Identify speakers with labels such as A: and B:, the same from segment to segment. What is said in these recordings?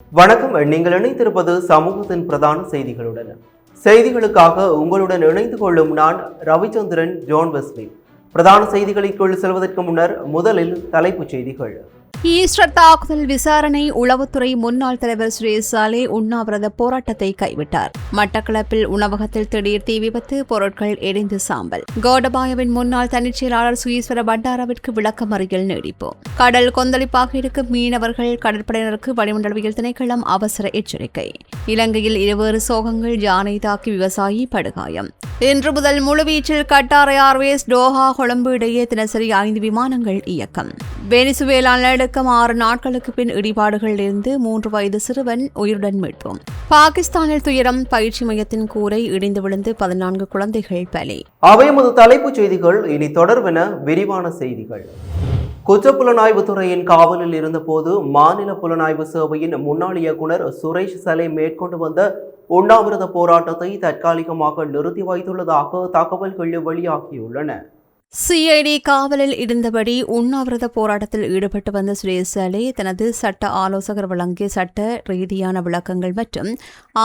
A: வணக்கம். நீங்கள் இணைத்திருப்பது சமூகத்தின் பிரதான செய்திகளுடன். செய்திகளுக்காக உங்களுடன் இணைந்து கொள்ளும் நான் ரவிச்சந்திரன் ஜோன் வெஸ்லி. பிரதான செய்திகளுக்குள் செல்வதற்கு முன்னர் முதலில் தலைப்புச் செய்திகள்.
B: ஈஸ்டர் தாக்குதல் விசாரணை. உளவுத்துறை முன்னாள் தலைவர் சுரேஷ் சாலே உண்ணாவிரத போராட்டத்தை கைவிட்டார். மட்டக்களப்பில் உணவகத்தில் திடீர் தீ விபத்து, பொருட்கள் எரிந்து சாம்பல். கோடபாயவின் முன்னாள் தனிச் செயலாளர் சுகீஸ்வர பண்டாரவிற்கு விளக்கமறியல் நீடிப்பு. கடல் கொந்தளிப்பாக இருக்கும் மீனவர்கள், கடற்படையினருக்கு வளிமண்டலவியல் திணைக்களம் அவசர எச்சரிக்கை. இலங்கையில் இருவேறு சோகங்கள். யானை தாக்கி விவசாயி படுகாயம். இன்று முதல் முழுவீச்சில் கட்டார் ஏர்வேஸ் டோஹா கொழும்பு இடையே தினசரி 5 விமானங்கள் இயக்கம். வெனிசுவேலா நிலநடுக்கம் 6 நாட்களுக்கு பின் இடிபாடுகளில் இருந்து 3 வயது சிறுவன் உயிருடன் மீட்பு. பாகிஸ்தானில் துயரம். பயிற்சி மையத்தின் கூரை இடிந்து விழுந்து 14 குழந்தைகள் பலி.
A: அவை எமது தலைப்புச் செய்திகள். இனி தொடர்பென விரிவான செய்திகள். குற்றப்புலனாய்வுத்துறையின் காவலில் இருந்தபோது மாநில புலனாய்வு சேவையின் முன்னாள் இயக்குனர் சுரேஷ் சலே மேற்கொண்டு வந்த உண்ணாவிரத போராட்டத்தை தற்காலிகமாக நிறுத்தி வைத்துள்ளதாக தகவல்கள் வெளியாகியுள்ளன.
B: சிஐடி காவலில் இருந்தபடி உண்ணாவிரத போராட்டத்தில் ஈடுபட்டு வந்த சுரேஷ் சாலே தனது சட்ட ஆலோசகர் வழங்கிய சட்ட ரீதியான விளக்கங்கள் மற்றும்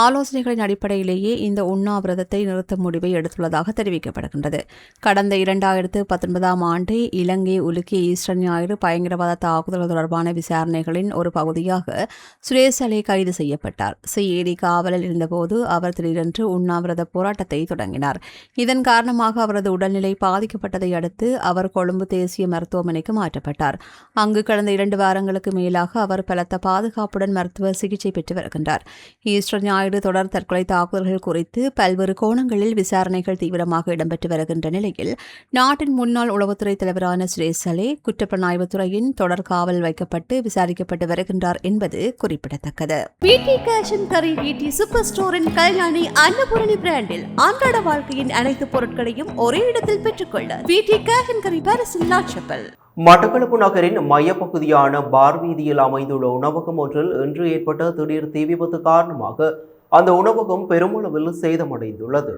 B: ஆலோசனைகளின் அடிப்படையிலேயே இந்த உண்ணாவிரதத்தை நிறுத்தும் முடிவை எடுத்துள்ளதாக தெரிவிக்கப்படுகின்றது. கடந்த 2019 ஆண்டு இலங்கை உலுக்கிய ஈஸ்டர் ஞாயிறு பயங்கரவாத தாக்குதல் தொடர்பான விசாரணைகளின் ஒரு பகுதியாக சுரேஷ் சாலே கைது செய்யப்பட்டார். சிஐடி காவலில் இருந்தபோது அவர் திடீரென்று உண்ணாவிரத போராட்டத்தை தொடங்கினார். இதன் காரணமாக அவரது உடல்நிலை பாதிக்கப்பட்டதை அடுத்து அவர் கொழும்பு தேசிய மருத்துவமனைக்கு மாற்றப்பட்டார். அங்கு கடந்த 2 வாரங்களுக்கு மேலாக அவர் பலத்த பாதுகாப்புடன் மருத்துவ சிகிச்சை பெற்று வருகின்றார். ஈஸ்டர் ஞாயிறு தொடர் தற்கொலை தாக்குதல்கள் குறித்து பல்வேறு கோணங்களில் விசாரணைகள் தீவிரமாக இடம்பெற்று வருகின்ற நிலையில் நாட்டின் முன்னாள் உளவுத்துறை தலைவரான சுரேஷ் சலே குற்றப்புலனாய்வுத்துறையின் தொடர் காவல் வைக்கப்பட்டு விசாரிக்கப்பட்டு வருகின்றார் என்பது குறிப்பிடத்தக்கது. சூப்பர் ஸ்டோரின் கல்யாணி அன்னபூரணி பிராண்டில் அன்றாட வாழ்க்கையின் அனைத்து பொருட்களையும் ஒரே இடத்தில் பெற்றுக்கொள்ள
A: மட்டக்களப்பு நகரின் மையப்பகுதியான பார் வீதியில் அமைந்துள்ள உணவகம் ஒன்றில் இன்று ஏற்பட்ட திடீர் தீ விபத்து காரணமாக அந்த உணவகம் பெருமளவில் சேதமடைந்துள்ளது.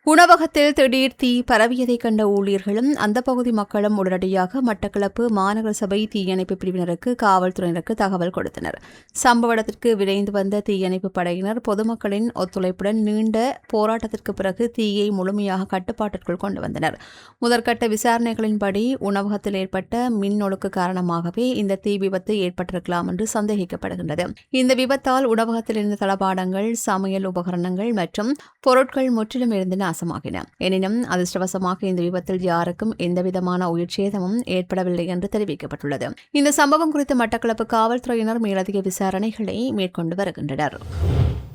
B: உணவகத்தில் திடீர் தீ பரவியதை கண்ட ஊழியர்களும் அந்த பகுதி மக்களும் உடனடியாக மட்டக்களப்பு மாநகர சபை தீயணைப்பு பிரிவினருக்கு காவல்துறையினருக்கு தகவல் கொடுத்தனர். சம்பவ இடத்திற்கு விரைந்து வந்த தீயணைப்பு படையினர் பொதுமக்களின் ஒத்துழைப்புடன் நீண்ட போராட்டத்திற்கு பிறகு தீயை முழுமையாக கட்டுப்பாட்டிற்குள் கொண்டு வந்தனர். முதற்கட்ட விசாரணைகளின்படி உணவகத்தில் ஏற்பட்ட மின்னொழுக்கு காரணமாகவே இந்த தீ விபத்து ஏற்பட்டிருக்கலாம் என்று சந்தேகிக்கப்படுகின்றது. இந்த விபத்தால் உணவகத்தில் இருந்த தளபாடங்கள், சமையல் உபகரணங்கள் மற்றும் பொருட்கள் முற்றிலும் இருந்தன நாசமாகின. எனினும் அதிர்ஷ்டவசமாக இந்த விபத்தில் யாருக்கும் எந்தவிதமான உயிர் சேதமும் ஏற்படவில்லை என்று தெரிவிக்கப்பட்டுள்ளது. இந்த சம்பவம் குறித்து மட்டக்களப்பு காவல்துறையினர் மேலதிக விசாரணைகளை மேற்கொண்டு வருகின்றனர்.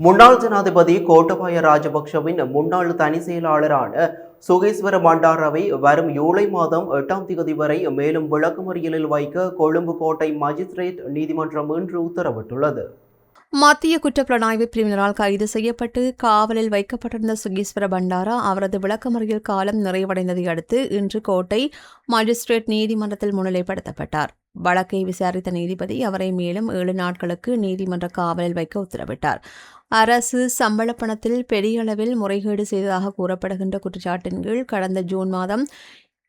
A: முன்னாள் ஜனாதிபதி கோட்டபாய ராஜபக்ஷவின் முன்னாள் தனி செயலாளரான சுகீஸ்வர பண்டாரவை வரும் ஜூலை மாதம் 8ஆம் தேதி வரை மேலும் விளக்கமறியலில் வைக்க கொழும்பு கோட்டை மஜிஸ்ட்ரேட் நீதிமன்றம் இன்று உத்தரவிட்டுள்ளது.
B: மத்திய குற்றப்புலனாய்வு பிரிவினரால் கைது செய்யப்பட்டு காவலில் வைக்கப்பட்டிருந்த சுகீஸ்வர பண்டாரா அவரது விளக்கமறியல் காலம் நிறைவடைந்ததை அடுத்து இன்று கோட்டை மஜிஸ்ட்ரேட் நீதிமன்றத்தில் முன்னிலைப்படுத்தப்பட்டார். வழக்கை விசாரித்த நீதிபதி அவரை மேலும் 7 நாட்களுக்கு நீதிமன்ற காவலில் வைக்க உத்தரவிட்டார். அரசு சம்பள பணத்தில் பெரிய அளவில் முறைகேடு செய்ததாக கூறப்படுகின்ற குற்றச்சாட்டின் கீழ் கடந்த ஜூன் மாதம்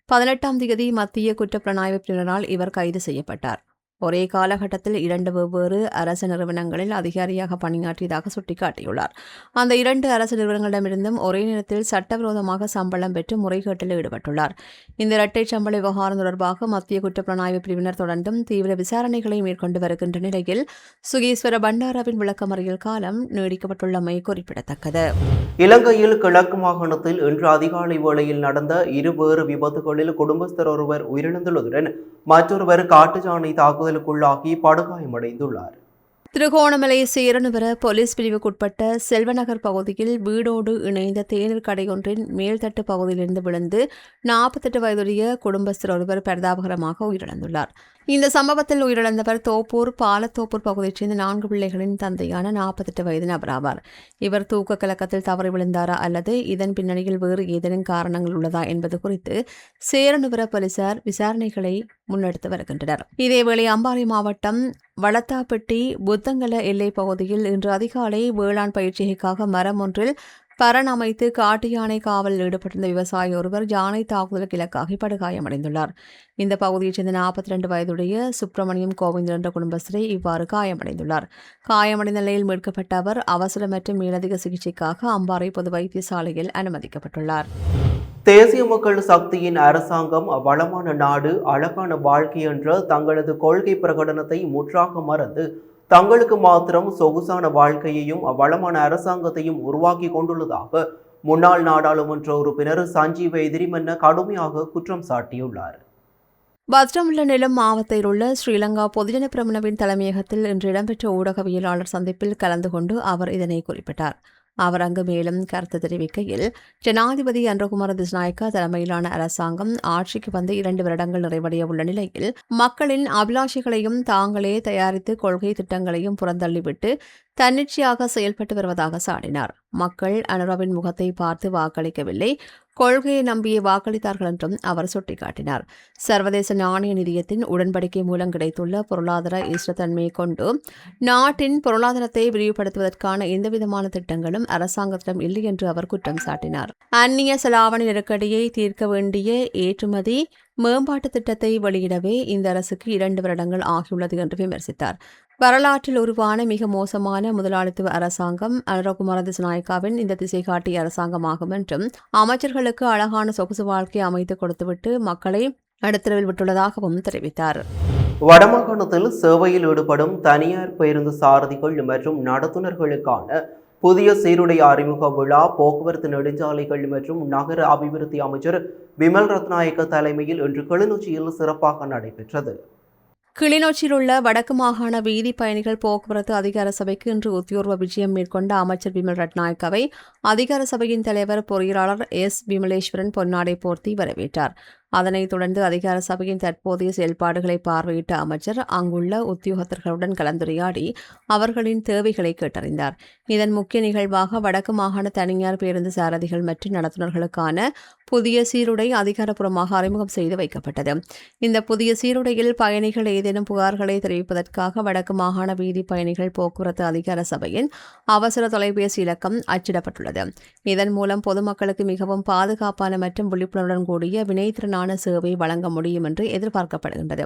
B: 18ஆம் தேதி மத்திய குற்றப்புலனாய்வு பிரிவினரால் இவர் கைது செய்யப்பட்டார். ஒரே காலகட்டத்தில் 2 வெவ்வேறு அரசு நிறுவனங்களில் அதிகாரியாக பணியாற்றியதாக சுட்டிக்காட்டியுள்ளார். அந்த 2 அரசு நிறுவனங்களிடமிருந்தும் ஒரே நேரத்தில் சட்டவிரோதமாக சம்பளம் பெற்று முறைகேட்டில் ஈடுபட்டுள்ளார். இந்த இரட்டை சம்பள விவகாரம் தொடர்பாக மத்திய குற்றப்புலனாய்வு பிரிவினர் தொடர்ந்தும் தீவிர விசாரணைகளை மேற்கொண்டு வருகின்ற நிலையில் சுகீஸ்வர பண்டாராவின் விளக்கமறியல் காலம் நீடிக்கப்பட்டுள்ளமை குறிப்பிடத்தக்கது.
A: இலங்கையில் கிழக்கு மாகாணத்தில் இன்று அதிகாலை வேளையில் நடந்த 2 வேறு விபத்துகளில் குடும்பஸ்தர் ஒருவர் உயிரிழந்துள்ளதுடன் மற்றொருவர் காட்டுச்சாணை தாக்குதலுக்குள்ளாகி படுகாயமடைந்துள்ளார்.
B: திருகோணமலை சேரனுவர போலீஸ் பிரிவுக்குட்பட்ட செல்வநகர் பகுதியில் வீடோடு இணைந்த தேநீர் கடையொன்றின் மேல்தட்டு பகுதியிலிருந்து விழுந்து 48 வயதுடைய குடும்பஸ்தர் ஒருவர் பரிதாபகரமாக உயிரிழந்துள்ளார். இந்த சம்பவத்தில் உயிரிழந்தவர் தோப்பூர் பாலத்தோப்பூர் பகுதியைச் சேர்ந்த 4 பிள்ளைகளின் தந்தையான 48 வயது நபர் ஆவார். இவர் தூக்க கலக்கத்தில் தவறி விழுந்தாரா அல்லது இதன் பின்னணியில் வேறு ஏதேனும் காரணங்கள் உள்ளதா என்பது குறித்து சேரனுவர போலீசார் விசாரணைகளை முன்னெடுத்து வருகின்றனர். இதேவேளை அம்பாறை மாவட்டம் வளத்தாப்பட்டி புத்தங்கல எல்லைப் பகுதியில் இன்று அதிகாலை வேளாண் பயிற்சிகைக்காக மரம் ஒன்றில் பரண் அமைத்து காட்டு யானை காவலில் ஈடுபட்டிருந்த விவசாயி ஒருவர் யானை தாக்குதலுக்கு இலக்காகி படுகாயமடைந்துள்ளார். இந்த பகுதியைச் சேர்ந்த 42 வயதுடைய சுப்பிரமணியம் கோவிந்தன் என்ற குடும்பஸ்தரே இவ்வாறு காயமடைந்துள்ளார். காயமடைந்த நிலையில் மீட்கப்பட்ட அவர் அவசர மற்றும் மேலதிக சிகிச்சைக்காக அம்பாறை பொது வைத்தியசாலையில் அனுமதிக்கப்பட்டுள்ளார்.
A: தேசிய மக்கள் சக்தியின் அரசாங்கம் வளமான நாடு அழகான வாழ்க்கை என்ற தங்களது கொள்கை பிரகடனத்தை முற்றாக மறந்து தங்களுக்கு மாத்திரம் சொகுசான வாழ்க்கையையும் வளமான அரசாங்கத்தையும் உருவாக்கி கொண்டுள்ளதாக முன்னாள் நாடாளுமன்ற உறுப்பினர் சஞ்சீவ எதிரிமன்ன கடுமையாக குற்றம் சாட்டியுள்ளார்.
B: பத்ரமுல்ல நிலம் மாவட்டத்தில் உள்ள ஸ்ரீலங்கா பொதுஜன பிரமுனவின் தலைமையகத்தில் இன்று இடம்பெற்ற ஊடகவியலாளர் சந்திப்பில் கலந்து கொண்டு அவர் இதனை குறிப்பிட்டார். அவர் அங்கு மேலும் கருத்து தெரிவிக்கையில், ஜனாதிபதி அன்றகுமார திஸ்நாயக்கா தலைமையிலான அரசாங்கம் ஆட்சிக்கு வந்து 2 வருடங்கள் நிறைவடைய உள்ள நிலையில் மக்களின் அபிலாஷைகளையும் தாங்களே தயாரித்து கொள்கை திட்டங்களையும் புறந்தள்ளிவிட்டு தன்னிச்சையாக செயல்பட்டு வருவதாக சாடினார். மக்கள் அனுராவின் முகத்தை பார்த்து வாக்களிக்கவில்லை, கொள்கையை நம்பியே வாக்களித்தார்கள் என்றும் அவர் சுட்டிக்காட்டினார். சர்வதேச நாணய நிதியத்தின் உடன்படிக்கை மூலம் கிடைத்துள்ள பொருளாதார இஷ்டத்தன்மையை கொண்டு நாட்டின் பொருளாதாரத்தை விரிவுபடுத்துவதற்கான எந்தவிதமான திட்டங்களும் அரசாங்கத்திடம் இல்லை என்று அவர் குற்றம் சாட்டினார். அந்நிய செலாவணி நெருக்கடியை தீர்க்க வேண்டிய ஏற்றுமதி மேம்பாட்டு திட்டத்தை வெளியிடவே இந்த அரசுக்கு 2 வருடங்கள் ஆகியுள்ளது என்று விமர்சித்தார். வரலாற்றில் உருவான மிக மோசமான முதலாளித்துவ அரசாங்கம் அனுரகுமார திஸ்நாயக்காவின் இந்த திசை காட்டிய அரசாங்கமாகும் என்றும் அமைச்சர்களுக்கு அழகான சொகுசு வாழ்க்கை அமைத்து கொடுத்துவிட்டு மக்களை நடுத்தரவில் விட்டுள்ளதாகவும் தெரிவித்தார்.
A: வடமாகாணத்தில் சேவையில் ஈடுபடும் தனியார் பேருந்து சாரதிகள் மற்றும் நடத்துனர்களுக்கான புதிய சீருடை அறிமுக விழா போக்குவரத்து நெடுஞ்சாலைகள் மற்றும் நகர அபிவிருத்தி அமைச்சர் விமல் ரத்நாயக்க தலைமையில் இன்று கிளிநொச்சியில் சிறப்பாக நடைபெற்றது.
B: கிளிநொச்சியில் உள்ள வடக்கு மாகாண வீதி பயணிகள் போக்குவரத்து அதிகார சபைக்கு இன்று உத்தியோர்வ விஜயம் மேற்கொண்ட அமைச்சர் விமல் ரட்நாயக்கவை அதிகார சபையின் தலைவர் பொறியாளர் எஸ் விமலேஸ்வரன் பொன்னாடை போர்த்தி வரவேற்றார். அதனைத் தொடர்ந்து அதிகார சபையின் தற்போதைய செயல்பாடுகளை பார்வையிட்ட அமைச்சர் அங்குள்ள உத்தியோகத்தர்களுடன் கலந்துரையாடி அவர்களின் தேவைகளை கேட்டறிந்தார். இதன் முக்கிய நிகழ்வாக வடக்கு மாகாண தனியார் பேருந்து சாரதிகள் மற்றும் நடத்துனர்களுக்கான புதிய சீருடை அதிகாரப்பூர்வமாக அறிமுகம் செய்து வைக்கப்பட்டது. இந்த புதிய சீருடையில் பயணிகள் ஏதேனும் புகார்களை தெரிவிப்பதற்காக வடக்கு மாகாண வீதி பயணிகள் போக்குவரத்து அதிகார சபையின் அவசர தொலைபேசி இலக்கம் அச்சிடப்பட்டுள்ளது. இதன் மூலம் பொதுமக்களுக்கு மிகவும் பாதுகாப்பான மற்றும் விழிப்புணர்வுடன் கூடிய வினைத்திறனான சேவை வழங்க முடியும் என்று எதிர்பார்க்கப்படுகின்றது.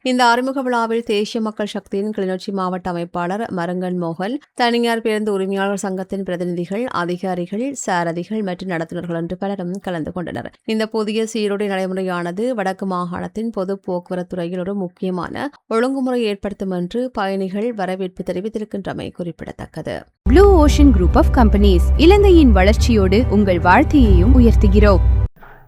B: இந்த அறிமுக விழாவில் தேசிய மக்கள் சக்தியின் கிளிநொச்சி மாவட்ட அமைப்பாளர் மருங்கன் மோகன், தனியார் பேருந்து உரிமையாளர் சங்கத்தின் பிரதிநிதிகள், அதிகாரிகள், சாரதிகள் மற்றும் நடத்துனர்கள் என்று பலரும் கலந்து கொண்டனர். இந்த புதிய சீருடை நடைமுறையானது வடக்கு மாகாணத்தின் பொது போக்குவரத்து துறையில் ஒரு முக்கியமான ஒழுங்குமுறை ஏற்படுத்தும் என்று பயணிகள் வரவேற்பு தெரிவித்திருக்கின்றமை குறிப்பிடத்தக்கது.
C: Blue ocean group of companies இலங்கையின் வளர்ச்சியோடு உங்கள் வாழ்க்கையையும் உயர்த்துகிறோம்.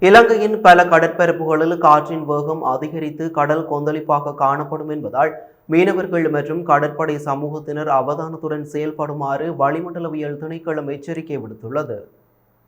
A: இலங்கையின் பல கடற்பரப்புகளில் காற்றின் வேகம் அதிகரித்து கடல் கொந்தளிப்பாக காணப்படும் என்பதால் மீனவர்கள் மற்றும் கடற்படை சமூகத்தினர் அவதானத்துடன் செயல்படுமாறு வளிமண்டலவியல் திணைக்களம் எச்சரிக்கை விடுத்துள்ளது.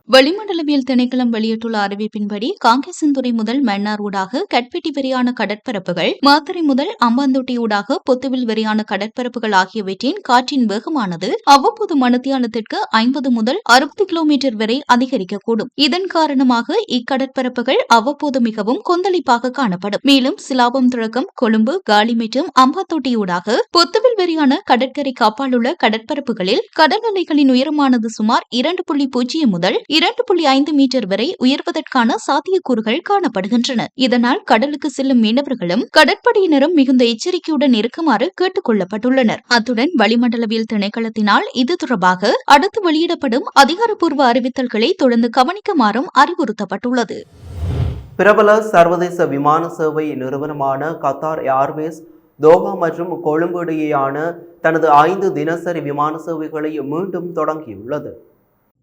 D: வளிமண்டலவியல் திணைக்களம் வெளியிட்டுள்ள அறிவிப்பின்படி காங்கேசன்துறை முதல் மன்னார் ஊடாக கட்பெட்டி வரையான கடற்பரப்புகள், மாத்தறை முதல் அம்பாந்தோட்டை ஊடாக பொத்துவில் வரையான கடற்பரப்புகள் ஆகியவற்றின் காற்றின் வேகமானது அவ்வப்போது மணித்தியாலத்திற்கு 50 முதல் 60 கிலோமீட்டர் வரை அதிகரிக்கக்கூடும். இதன் காரணமாக இக்கடற்பரப்புகள் அவ்வப்போது மிகவும் கொந்தளிப்பாக காணப்படும். மேலும் சிலாபம் தொடக்கம் கொழும்பு, காலி மற்றும் அம்பாந்தோட்டை ஊடாக பொத்துவில் வரையான கடற்கரைக்கு அப்பால் உள்ள கடற்பரப்புகளில் கடல் அலைகளின் உயரமானது சுமார் 2.0 முதல் 2.5 மீட்டர் வரை உயர்வதற்கான சாத்தியக்கூறுகள் காணப்படுகின்றன. இதனால் கடலுக்கு செல்லும் மீனவர்களும் கடற்படையினரும் மிகுந்த எச்சரிக்கையுடன் இருக்குமாறு கேட்டுக் கொள்ளப்பட்டுள்ளனர். அத்துடன் வளிமண்டலவியல் திணைக்களத்தினால் இது தொடர்பாக அடுத்து வெளியிடப்படும் அதிகாரப்பூர்வ அறிவித்தல்களை தொடர்ந்து கவனிக்குமாறும் அறிவுறுத்தப்பட்டுள்ளது.
A: பிரபல சர்வதேச விமான சேவை நிறுவனமான கத்தார் ஏர்வேஸ் தோஹா மற்றும் கொழும்பு இடையேயான தனது 5 தினசரி விமான சேவைகளை மீண்டும் தொடங்கியுள்ளது.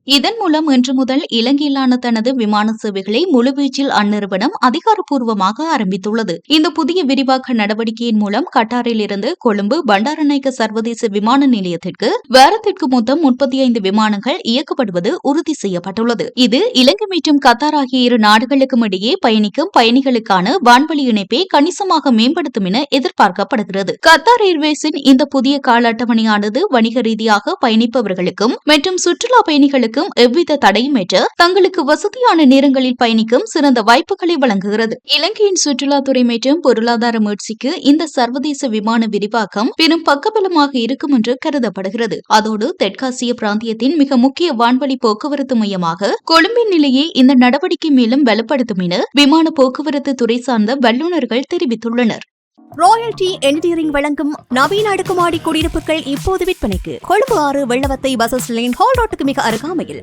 D: இதன் மூலம் இன்று முதல் இலங்கையிலான தனது விமான சேவைகளை முழுவீச்சில் அந்நிறுவனம் அதிகாரப்பூர்வமாக ஆரம்பித்துள்ளது. இந்த புதிய விரிவாக்க நடவடிக்கையின் மூலம் கட்டாரில் இருந்து கொழும்பு பண்டாரநாயக்க சர்வதேச விமான நிலையத்திற்கு வாரத்திற்கு மொத்தம் 35 விமானங்கள் இயக்கப்படுவது உறுதி செய்யப்பட்டுள்ளது. இது இலங்கை மற்றும் கத்தார் ஆகிய இரு நாடுகளுக்கும் இடையே பயணிக்கும் பயணிகளுக்கான வான்வழி இணைப்பை கணிசமாக மேம்படுத்தும் என எதிர்பார்க்கப்படுகிறது. கத்தார் ஏர்வேஸின் இந்த புதிய கால அட்டவணையானது வணிக ரீதியாக பயணிப்பவர்களுக்கும் மற்றும் சுற்றுலா பயணிகளுக்கும் பயணிக்கும் எவ்வித தடையுமற்ற தங்களுக்கு வசதியான நேரங்களில் பயணிக்கும் சிறந்த வாய்ப்புகளை வழங்குகிறது. இலங்கையின் சுற்றுலாத்துறை மற்றும் பொருளாதார மீட்சிக்கு இந்த சர்வதேச விமான விரிவாக்கம் பெரும் பக்கபலமாக இருக்கும் என்று கருதப்படுகிறது. அதோடு தெற்காசிய பிராந்தியத்தின் மிக முக்கிய வான்வழி போக்குவரத்து மையமாக கொழும்பின் நிலையை இந்த நடவடிக்கை மேலும் பலப்படுத்தும் என விமான போக்குவரத்து துறை சார்ந்த வல்லுநர்கள் தெரிவித்துள்ளனர்.
B: ராயல்டி என்ஜினியரிங் வழங்கும் நவீன அடுக்குமாடி குடியிருப்புகள் இப்போது விற்பனைக்கு. Colombo 6 Wellawatte bus lane hall ரோட்டுக்கு மிக அருகாமையில்.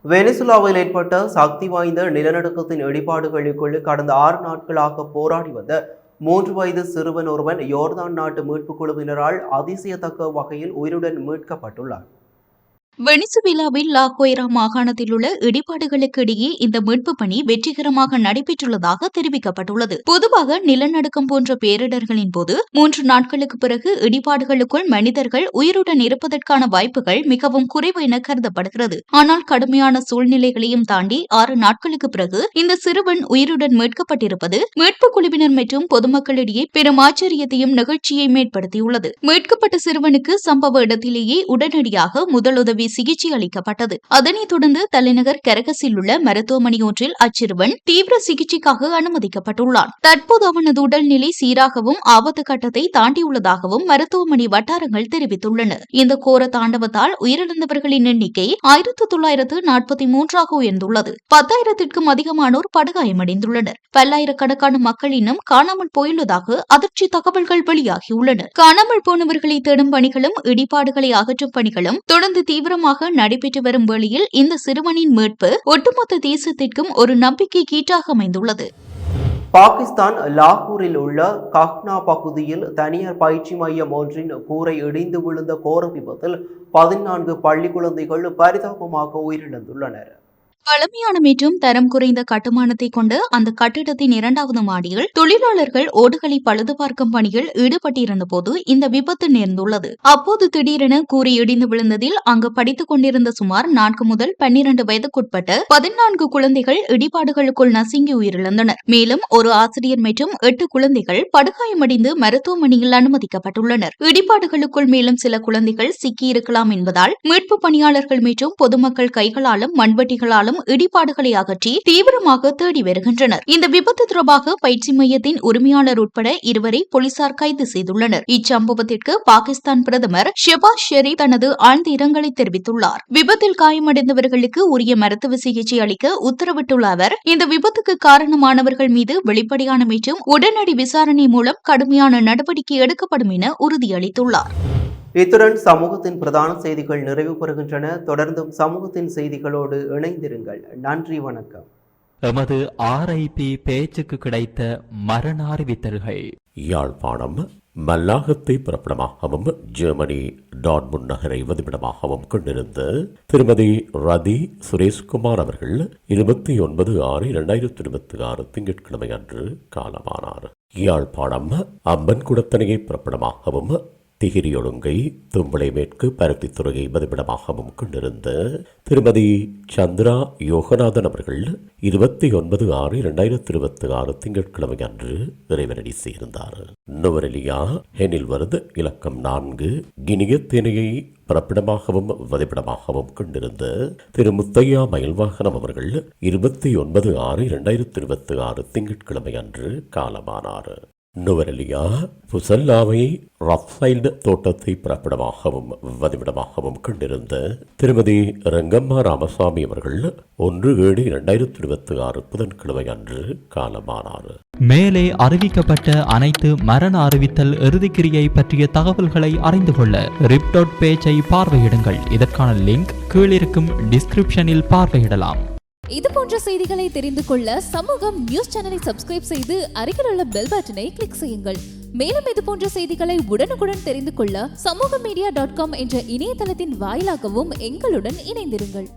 A: வெனிசுலாவில் ஏற்பட்ட சக்தி வாய்ந்த நிலநடுக்கத்தின் இடிபாடுகளுக்குள் கடந்த 6 நாட்களாக போராடி வந்த 3 வயது சிறுவன் ஒருவன் யோர்தான் நாட்டு மீட்புக் குழுவினரால் அதிசயத்தக்க வகையில் உயிருடன் மீட்கப்பட்டுள்ளார்.
D: வெனிசுவேலாவில் லாகோய்ரா மாகாணத்தில் உள்ள இடிபாடுகளுக்கு இடையே இந்த மீட்பு பணி வெற்றிகரமாக நடைபெற்றுள்ளதாக தெரிவிக்கப்பட்டுள்ளது. பொதுவாக நிலநடுக்கம் போன்ற பேரிடர்களின் போது 3 நாட்களுக்கு பிறகு இடிபாடுகளுக்குள் மனிதர்கள் உயிருடன் இருப்பதற்கான வாய்ப்புகள் மிகவும் குறைவு என கருதப்படுகிறது. ஆனால் கடுமையான சூழ்நிலைகளையும் தாண்டி 6 நாட்களுக்கு பிறகு இந்த சிறுவன் உயிருடன் மீட்கப்பட்டிருப்பது மீட்பு குழுவினர் மற்றும் பொதுமக்களிடையே பெரும் ஆச்சரியத்தையும் நிகழ்ச்சியையும் ஏற்படுத்தியுள்ளது. மீட்கப்பட்ட சிறுவனுக்கு சம்பவ இடத்திலேயே உடனடியாக முதலுதவி சிகிச்சை அளிக்கப்பட்டது. அதனைத் தொடர்ந்து தலைநகர் கரகஸில் உள்ள மருத்துவமனை ஒன்றில் அச்சிறுவன் தீவிர சிகிச்சைக்காக அனுமதிக்கப்பட்டுள்ளான். தற்போது அவனது உடல்நிலை சீராகவும் ஆபத்து கட்டத்தை தாண்டியுள்ளதாகவும் மருத்துவமனை வட்டாரங்கள் தெரிவித்துள்ளன. இந்த கோர தாண்டவத்தால் உயிரிழந்தவர்களின் எண்ணிக்கை 1943 உயர்ந்துள்ளது. 10,000க்கும் அதிகமானோர் படுகாயமடைந்துள்ளனர். பல்லாயிரக்கணக்கான மக்கள் இன்னும் காணாமல் போயுள்ளதாக அதிர்ச்சி தகவல்கள் வெளியாகியுள்ளன. காணாமல் போனவர்களை தேடும் பணிகளும் இடிபாடுகளை அகற்றும் பணிகளும் தொடர்ந்து தீவிரமாக நடைபெற்று வரும் வேளையில் இந்த சிறுவனின் மீட்பு ஒட்டுமொத்த தேசத்திற்கும் ஒரு நம்பிக்கை கீற்றாக அமைந்துள்ளது.
A: பாகிஸ்தான் லாகூரில் உள்ள கஹ்னா பகுதியில் தனியார் பயிற்சி மையம் ஒன்றின் கூரை இடிந்து விழுந்த கோர விபத்தில் 14 பள்ளி குழந்தைகள் பரிதாபமாக உயிரிழந்துள்ளனர்.
D: பழமையான மற்றும் தரம் குறைந்த கட்டுமானத்தை கொண்ட அந்த கட்டிடத்தின் 2வது மாடியில் தொழிலாளர்கள் ஓடுகளை பழுது பார்க்கும் பணியில் ஈடுபட்டிருந்த போது இந்த விபத்து நேர்ந்துள்ளது. அப்போது திடீரென கூரை இடிந்து விழுந்ததில் அங்கு படித்துக் கொண்டிருந்த சுமார் 4 முதல் 12 வயதுக்குட்பட்ட 14 குழந்தைகள் இடிபாடுகளுக்குள் நசுங்கி உயிரிழந்தனர். மேலும் ஒரு ஆசிரியர் மற்றும் 8 குழந்தைகள் படுகாயமடைந்து மருத்துவமனையில் அனுமதிக்கப்பட்டுள்ளனர். இடிபாடுகளுக்குள் மேலும் சில குழந்தைகள் சிக்கியிருக்கலாம் என்பதால் மீட்பு பணியாளர்கள் மற்றும் பொதுமக்கள் கைகளாலும் மண்வெட்டிகளாலும் இடிபாடுகளை அகற்றி தீவிரமாக தேடி வருகின்றனர். இந்த விபத்து தொடர்பாக பயிற்சி மையத்தின் உரிமையாளர் உட்பட 2 போலீசார் கைது செய்துள்ளனர். இச்சம்பவத்திற்கு பாகிஸ்தான் பிரதமர் ஷெபாஸ் ஷெரீப் தனது ஆழ்ந்த இரங்கலை தெரிவித்துள்ளார். விபத்தில் காயமடைந்தவர்களுக்கு உரிய மருத்துவ சிகிச்சை அளிக்க உத்தரவிட்டுள்ள அவர் இந்த விபத்துக்கு காரணமானவர்கள் மீது வெளிப்படையான மற்றும் உடனடி விசாரணை மூலம் கடுமையான நடவடிக்கை எடுக்கப்படும் என உறுதியளித்துள்ளார்.
A: இத்துடன் சமூகத்தின் பிரதான செய்திகள் நிறைவு பெறுகின்றன. தொடர்ந்தும் சமூகத்தின் செய்திகளோடு இணைந்திருங்கள். நன்றி, வணக்கம்.
E: எமது RIP பேச்சுக்கு கிடைத்த மரண அறிவித்தல்கள்.
F: யாழ்ப்பாணம் மல்லாகத்தை பிறப்பிடமாகவும் ஜெர்மனி டாட்முண்ட் நகரை வதிப்பிடமாகவும் கொண்டிருந்த திருமதி ரதி சுரேஷ்குமார் அவர்கள் 29/6/2026 திங்கட்கிழமை அன்று காலமானார். யாழ்ப்பாணம் அம்பன் குடத்தனையை பிறப்பிடமாகவும் திகிரியொழுங்கை தும்பளை மேற்கு பருத்தித்துறையை வதிப்பிடமாகவும் கொண்டிருந்த திருமதி சந்திரா யோகநாதன் அவர்கள் 29/6/2026 திங்கட்கிழமை அன்று இறைவனடி சேர்ந்தார். நுவரெலியா ஹெனில்வர்த் இலக்கம் 4 கினியத்தேனையை பிறப்பிடமாகவும் வதிப்பிடமாகவும் கொண்டிருந்த திரு முத்தையா மயில்வாகனம் அவர்கள் 29/6/2026 திங்கட்கிழமை அன்று காலமானார். நுவரெலியா புசல்லாவை ரஃபைல்டு தோட்டத்தை பிறப்பிடமாகவும் வதிவிடமாகவும் கொண்டிருந்த திருமதி ரங்கம்மா ராமசாமி அவர்கள் 1/7/2026 புதன்கிழமை அன்று காலமானார்.
E: மேலே அறிவிக்கப்பட்ட அனைத்து மரண அறிவித்தல் இறுதிக்கிரியை பற்றிய தகவல்களை அறிந்து கொள்ள ரிப்டாட் பேஜை பார்வையிடுங்கள். இதற்கான லிங்க் கீழிருக்கும் டிஸ்கிரிப்ஷனில் பார்வையிடலாம்.
G: இது போன்ற செய்திகளை தெரிந்து கொள்ள சமூகம் நியூஸ் சேனலை சப்ஸ்கிரைப் செய்து அருகில் உள்ள பெல் பட்டனை கிளிக் செய்யுங்கள். மேலும் இது போன்ற செய்திகளை உடனுக்குடன் தெரிந்து கொள்ள சமூகமீடியா.com என்ற இணையதளத்தின் வாயிலாகவும் எங்களுடன் இணைந்திருங்கள்.